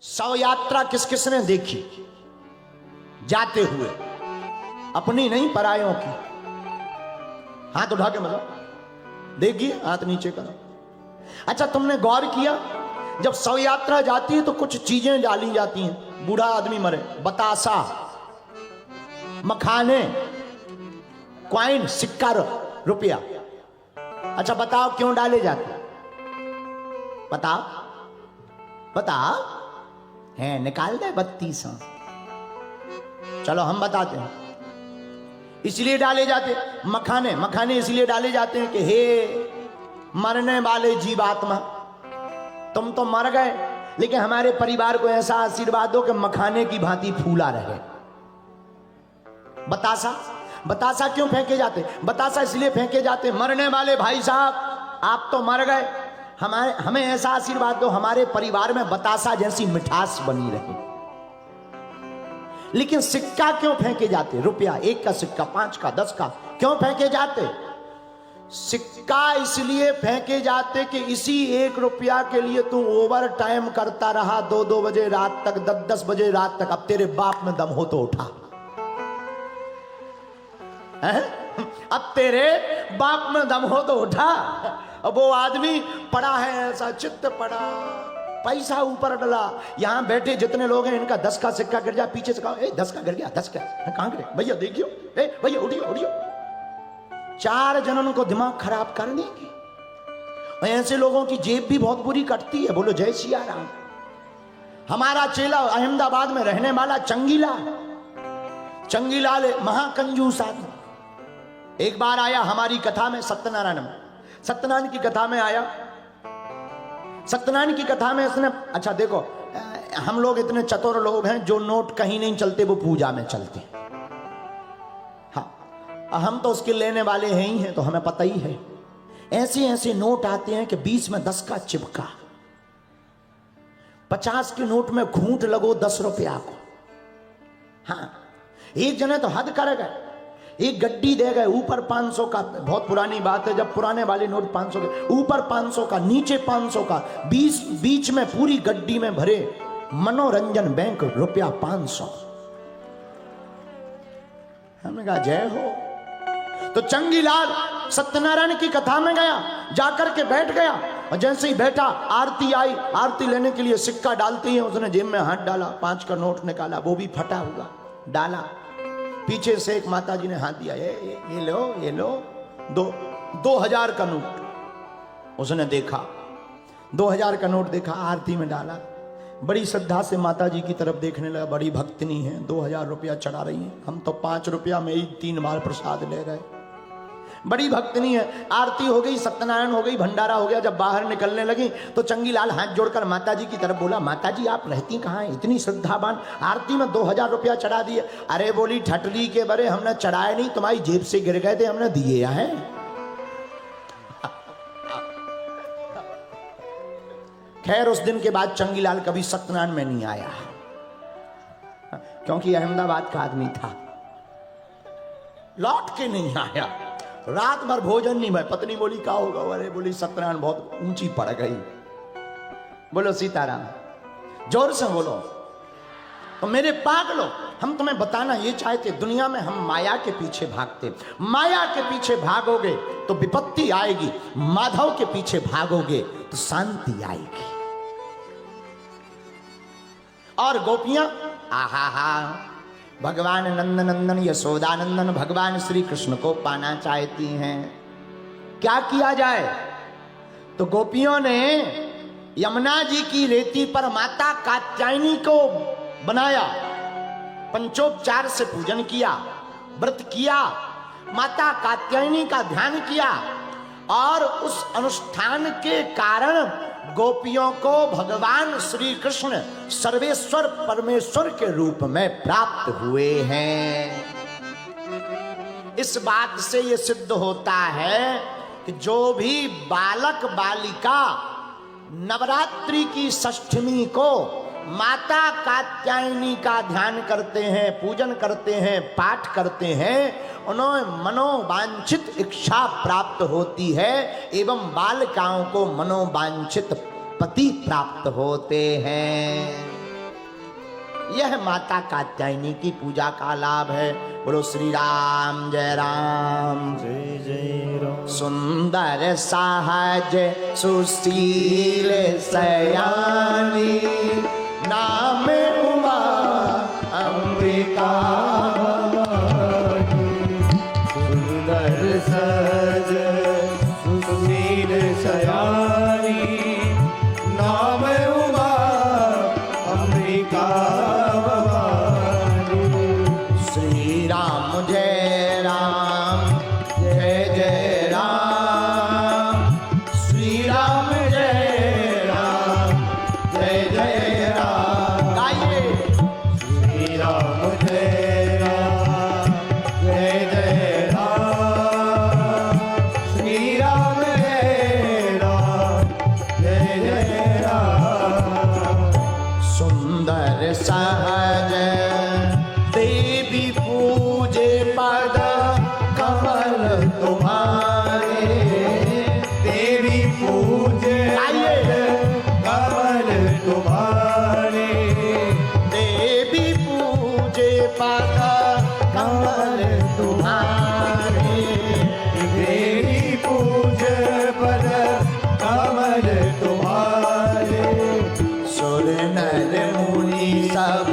शव यात्रा किस किसने देखी जाते हुए? अपनी नहीं, परायों की। हाथ उठा के मतलब देखिए, हाथ नीचे करो। अच्छा, तुमने गौर किया जब शव यात्रा जाती है तो कुछ चीजें डाली जाती हैं। बूढ़ा आदमी मरे, बतासा, मखाने, क्वाइन, सिक्का, रुपया। अच्छा बताओ क्यों डाले जाते? बताओ बताओ। है निकाल दे 32। चलो हम बताते हैं। इसलिए डाले जाते मखाने। मखाने इसलिए डाले जाते हैं कि हे मरने वाले जीवात्मा, तुम तो मर गए, लेकिन हमारे परिवार को ऐसा आशीर्वाद दो कि मखाने की भांति फूला रहे। बतासा। बतासा क्यों फेंके जाते? बतासा इसलिए फेंके जाते, मरने वाले भाई साहब आप तो मर गए, हमें ऐसा आशीर्वाद दो हमारे परिवार में बतासा जैसी मिठास बनी रहे। लेकिन सिक्का क्यों फेंके जाते? रुपया, 1 का सिक्का, 5 का, 10 का, क्यों फेंके जाते? सिक्का इसलिए फेंके जाते कि इसी 1 रुपया के लिए तू ओवर टाइम करता रहा 2-2 बजे रात तक, 10-10 बजे रात तक। अब तेरे बाप में दम हो तो उठा। अब तेरे बाप में दम हो तो उठा। अब वो आदमी पड़ा है ऐसा, चित्त पड़ा, पैसा ऊपर डला। यहां बैठे जितने लोग हैं इनका 10 का सिक्का गिर जाए, पीछे से कहो 10 का गिर गया, 10 का कहां गिरे भैया, देखियो, भैया उठियो उठियो। 4 जनों को दिमाग खराब कर देंगे। ऐसे लोगों की जेब भी बहुत बुरी कटती है। बोलो जय सिया राम। हमारा चेला अहमदाबाद में रहने वाला चंगीलाल, चंगीलाल महाकंजूस आदमी, एक बार आया हमारी कथा में, सत्यनारायण में, सत्यनारायण की कथा में आया। सत्यनारायण की कथा में इसने, अच्छा देखो, हम लोग इतने चतुर लोग हैं, जो नोट कहीं नहीं चलते वो पूजा में चलते हैं। हाँ, हम तो उसके लेने वाले हैं ही हैं, तो हमें पता ही है। ऐसे ऐसे नोट आते हैं कि 20 में 10 का चिपका, 50 के नोट में घूंट लगो 10 रुपया को। हाँ, एक जने तो हद कर गए, एक गड्डी दे गए, ऊपर 500 का। बहुत पुरानी बात है, जब पुराने वाले नोट 500 के, ऊपर 500 का, नीचे 500 का, बीच में पूरी गड्डी में भरे मनोरंजन बैंक, रुपया 500। हमने कहा जय हो। तो चंगीलाल सत्यनारायण की कथा में गया, जाकर के बैठ गया, और जैसे ही बैठा आरती आई। आरती लेने के लिए सिक्का डालती है, उसने जेब में हाथ डाला, 5 का नोट निकाला, वो भी फटा हुआ, डाला। पीछे से एक माता जी ने हाथ दिया, ये लो, ये लो, 2000 का नोट। उसने देखा 2000 का नोट, देखा, आरती में डाला, बड़ी श्रद्धा से माता जी की तरफ देखने लगा। बड़ी भक्तनी है, 2000 रुपया चढ़ा रही है, हम तो 5 रुपया में ही 3 बार प्रसाद ले रहे। बड़ी भक्तनी है। आरती हो गई, सत्यनारायण हो गई, भंडारा हो गया। जब बाहर निकलने लगी तो चंगीलाल हाथ जोड़कर माता जी की तरफ बोला, माता जी आप रहती कहाँ हैं, इतनी श्रद्धावान, आरती में 2000 रुपया चढ़ा दिए। अरे बोली, ठटली के बरे, हमने चढ़ाए नहीं, तुम्हारी जेब से गिर गए थे, हमने दिए हैं। खैर उस दिन के बाद चंगीलाल कभी सत्यनारायण में नहीं आया, क्योंकि अहमदाबाद का आदमी था। लौट के नहीं आया, रात भर भोजन नहीं भाई। पत्नी बोली क्या होगा? अरे बोली सत्यनारायण बहुत ऊंची पड़ गई। बोलो सीताराम, जोर से बोलो। तो मेरे पागलो, हम तुम्हें बताना ये चाहते, दुनिया में हम माया के पीछे भागते। माया के पीछे भागोगे तो विपत्ति आएगी, माधव के पीछे भागोगे तो शांति आएगी। और गोपियां, आहा हा, भगवान नंदनंदन यशोदानंदन भगवान श्री कृष्ण को पाना चाहती हैं। क्या किया जाए? तो गोपियों ने यमुना जी की रेती पर माता कात्यायनी को बनाया, पंचोपचार से पूजन किया, व्रत किया, माता कात्यायनी का ध्यान किया, और उस अनुष्ठान के कारण गोपियों को भगवान श्री कृष्ण सर्वेश्वर परमेश्वर के रूप में प्राप्त हुए हैं। इस बात से यह सिद्ध होता है कि जो भी बालक बालिका नवरात्रि की षष्ठमी को माता कात्यायनी का ध्यान करते हैं, पूजन करते हैं, पाठ करते हैं, उन्हें मनोवांछित इच्छा प्राप्त होती है, एवं बालिकाओं को मनोवांछित पति प्राप्त होते हैं। यह माता कात्यायनी की पूजा का लाभ है। बोलो श्री राम जय राम जय जय राम। सुंदर सहज सुशील सयानी नाम उमा अंबिका सुंदर सहज सुशील सयानी नाम उमा अंबिका भवानी। श्री राम जय राम जय जय राम श्री राम जय राम जय जय राम। गाइए श्री राम जय राम जय जय राम। श्री राम जय राम जय जय राम। सुंदर सहज देवी पूजे पद कमल तुम्हारे। देवी पूजे कमल तुम्हारे। देवी पूजे पद कमल तुम्हारे। देवी पूजे पद कमल तुम्हारे। सुर नर मुनि सब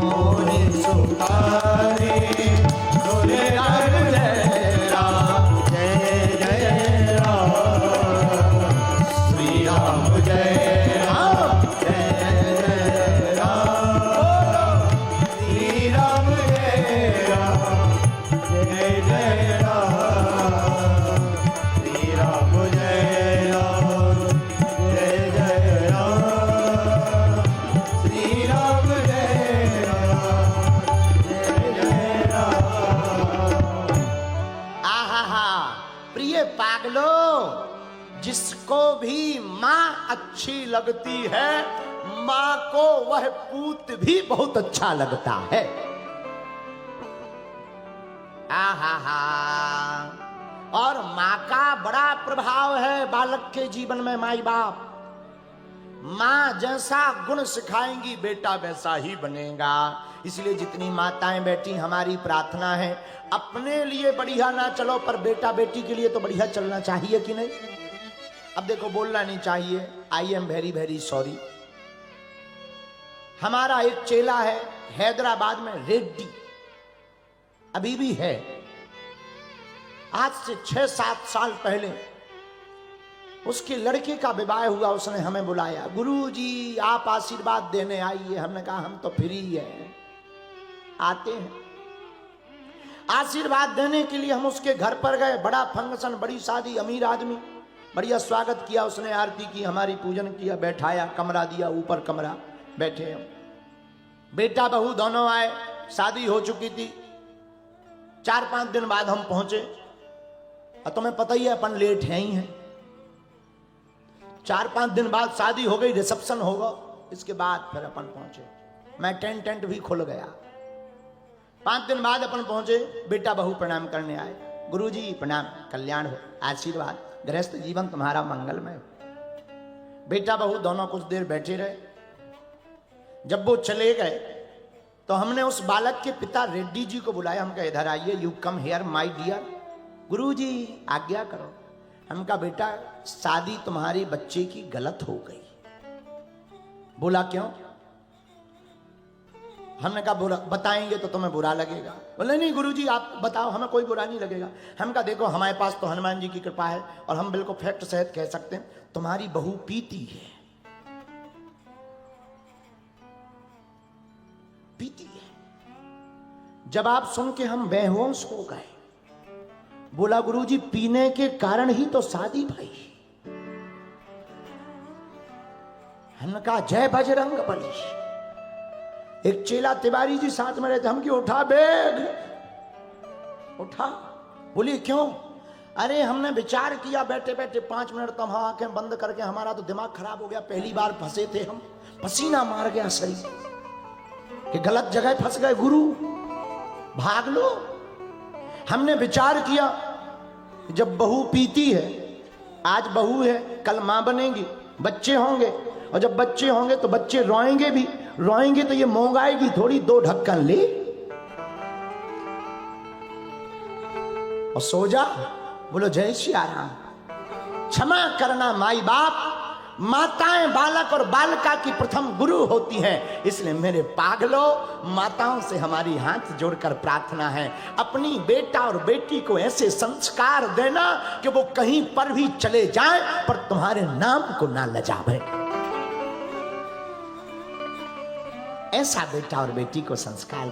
मोहि सुधारे। सुर नर जय राम जय जय राम। श्री राम जय राम जय जय राम। श्री राम जय राम जय जय राम। श्री राम जय राम जय जय राम। श्री राम जय राम जय जय राम। आहा प्रिय पागलो, जिसको भी माँ अच्छी लगती है माँ को वह पूत भी बहुत अच्छा लगता है। आहा और माँ का बड़ा प्रभाव है बालक के जीवन में। माई बाप माँ जैसा गुण सिखाएंगी बेटा वैसा ही बनेगा। इसलिए जितनी माताएं बैठी हमारी प्रार्थना है अपने लिए बढ़िया ना चलो पर बेटा बेटी के लिए तो बढ़िया चलना चाहिए कि नहीं। अब देखो बोलना नहीं चाहिए, I am very very sorry. हमारा एक चेला है हैदराबाद में रेड्डी, अभी भी है। आज से 6-7 साल पहले उसके लड़के का विवाह हुआ, उसने हमें बुलाया, गुरुजी आप आशीर्वाद देने आइए। हमने कहा हम तो फ्री है, आते हैं। आशीर्वाद देने के लिए हम उसके घर पर गए। बड़ा फंक्शन, बड़ी शादी, अमीर आदमी, बढ़िया स्वागत किया उसने, आरती की, हमारी पूजन किया, बैठाया, कमरा दिया, ऊपर कमरा, बैठे हम। बेटा बहू दोनों आए, शादी हो चुकी थी। 4-5 दिन बाद हम पहुंचे और तुम्हें पता ही है अपन लेट हैं ही हैं। 4-5 दिन बाद शादी हो गई, रिसेप्शन होगा, इसके बाद फिर अपन पहुंचे। मैं टेंट भी खुल गया। 5 दिन बाद अपन पहुंचे, बेटा बहू प्रणाम करने आए। गुरुजी प्रणाम, कल्याण हो, आशीर्वाद, गृहस्थ जीवन तुम्हारा मंगलमय हो। बेटा बहू दोनों कुछ देर बैठे रहे। जब वो चले गए तो हमने उस बालक के पिता रेड्डी जी को बुलाया। हम कहा इधर आइए, you come here my dear. Guruji आज्ञा करो। हम कहा बेटा शादी तुम्हारे बच्चे की गलत हो गई। बोला क्यों? हमने कहा बुरा बताएंगे तो तुम्हें बुरा लगेगा। बोले नहीं गुरुजी आप बताओ, हमें कोई बुरा नहीं लगेगा। हम कहा देखो हमारे पास तो हनुमान जी की कृपा है और हम बिल्कुल फैक्ट सहित कह सकते हैं तुम्हारी बहू पीती है, पीती है। जवाब सुन के हम बेहोश हो गए। बोला गुरुजी पीने के कारण ही तो शादी भाई। हमने कहा जय बजरंग बली। एक चेला तिवारी जी साथ में रहते, हम की उठा बैग, उठा। बोली क्यों? अरे हमने विचार किया बैठे बैठे 5 मिनट तो हम आंखें बंद करके, हमारा तो दिमाग खराब हो गया। पहली बार फंसे थे हम, पसीना मार गया शरीर कि गलत जगह फंस गए। गुरु भाग लो। हमने विचार किया जब बहू पीती है, आज बहू है कल मां बनेगी, बच्चे होंगे, और जब बच्चे होंगे तो बच्चे रोएंगे भी रोएंगे तो ये मोंगाएगी थोड़ी, 2 ढक्कन ले और सो जा। बोलो जय श्री राम। क्षमा करना माई बाप, माताएं बालक और बालिका की प्रथम गुरु होती हैं। इसलिए मेरे पागलों, माताओं से हमारी हाथ जोड़कर प्रार्थना है, अपनी बेटा और बेटी को ऐसे संस्कार देना कि वो कहीं पर भी चले जाएं पर तुम्हारे नाम को ना लजावे। ऐसा बेटा और बेटी को संस्कार